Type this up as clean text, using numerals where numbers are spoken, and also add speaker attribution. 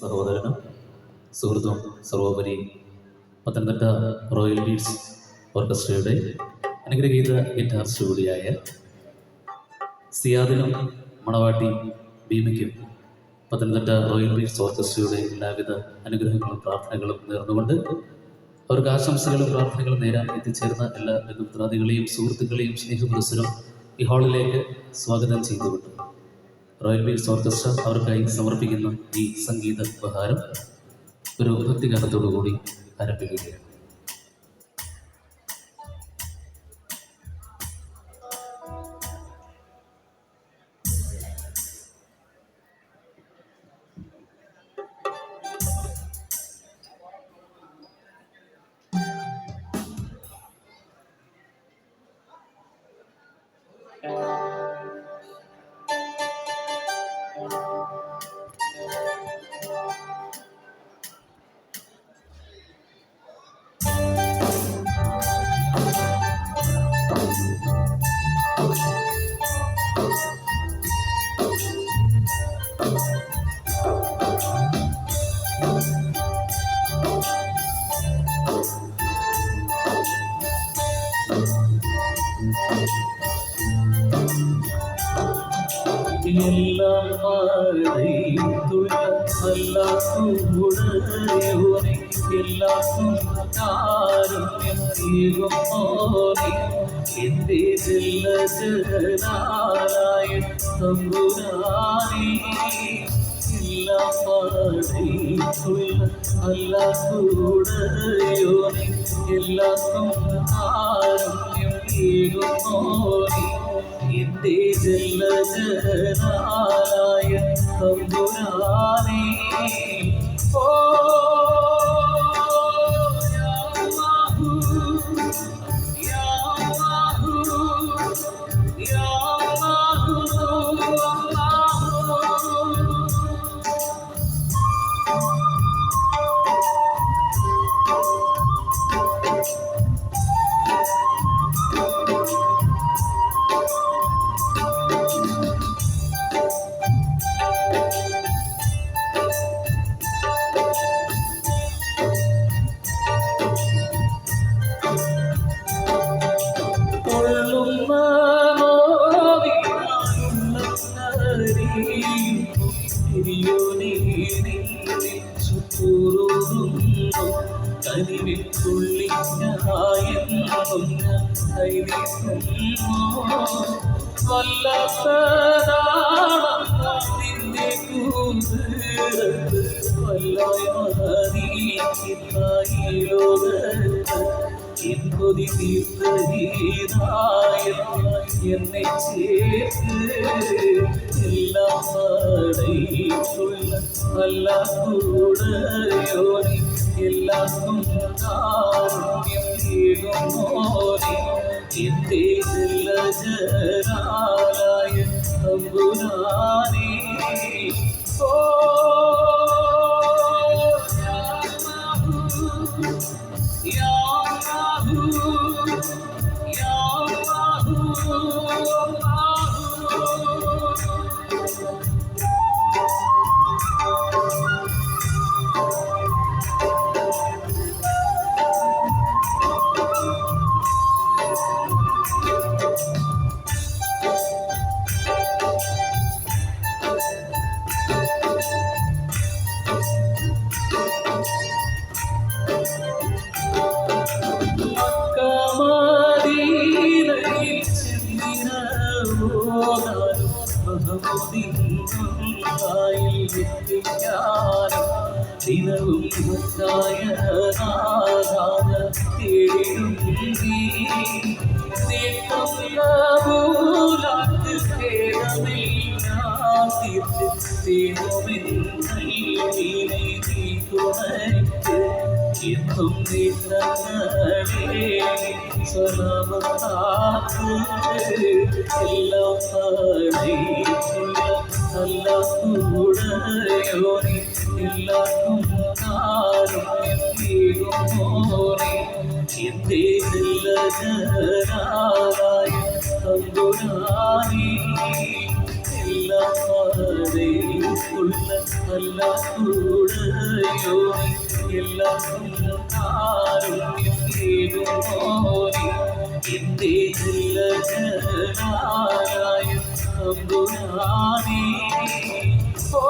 Speaker 1: സഹോദരനും സുഹൃത്തും സർവോപരി Pathanamthitta royal beads ഓർക്കസ്ട്രയുടെ അനുഗ്രഹീത ഗിറ്റാറിസ്റ്റ് കൂടിയായ സിയാദിനും മണവാട്ടി ഭീമയ്ക്കും പത്തനംതിട്ട റോയൽ ബീഡ്സ് ഓർക്കസ്ട്രയുടെ എല്ലാവിധ അനുഗ്രഹങ്ങളും പ്രാർത്ഥനകളും നേർന്നുകൊണ്ട് അവർക്ക് ആശംസകളും പ്രാർത്ഥനകളും നേരാൻ എത്തിച്ചേർന്ന എല്ലാ ബന്ധുമിത്രാദികളെയും സുഹൃത്തുക്കളെയും സ്നേഹപുരസ്സരം ഈ ഹാളിലേക്ക് സ്വാഗതം ചെയ്തുകൊണ്ട് റോയൽ ബീഡ്സ് ഓർക്കസ്ട്ര അവർക്കായി സമർപ്പിക്കുന്ന ഈ സംഗീത ഉപഹാരം ഒരു ഭക്തിഗാനത്തോടു കൂടി ആരംഭിക്കുകയാണ്.
Speaker 2: எல்லாம் மறைத்துள்ள அல்லாஹ்வுடையோனே எல்லாக்கும் காருண்யம் ஏகும் மோனே എന്റെ ജല്ല ജലാലായ തമ്പുരാനേ എല്ലാം മറൈത്തുള്ള അല്ലാഹ്വുடையோனே എല്ലാക്കും കാരുണ്യം ഏകും മോനേ എന്റെ ജല്ല ജലാലായ തമ്പുരാനേ ഓ വല്ലാത്തനാണിന്റെ കൂതരത്ത് വല്ലായി ലോകത്ത് എൻകൊതി തീർത്ഥഹീനായ എന്നെ ചേർത്ത് എല്ലാം മടയിട്ടുള്ള അല്ലാഹ്വുடையோனே എല്ലാക്കും കാരുണ്യം ഏകും മോനേ എന്റെ ജല്ല ജലാലായ തമ്പുരാനേ ഓ യാ ദിനവും എന്നും എല്ലാം അല്ലാഹ്വുடையோனே എല്ലാക്കും കാരുണ്യം ഏകും മോനേ എന്റെ ജല്ല ജലാലായ തമ്പുരാനേ എല്ലാ പാതയിലുള്ള നല്ല കൂടയോനെ എല്ലാവർക്കും കാരുണ്യം ഏകുമോനെ എന്റെ ജലജനായ തമ്പുരാനേ. ഓ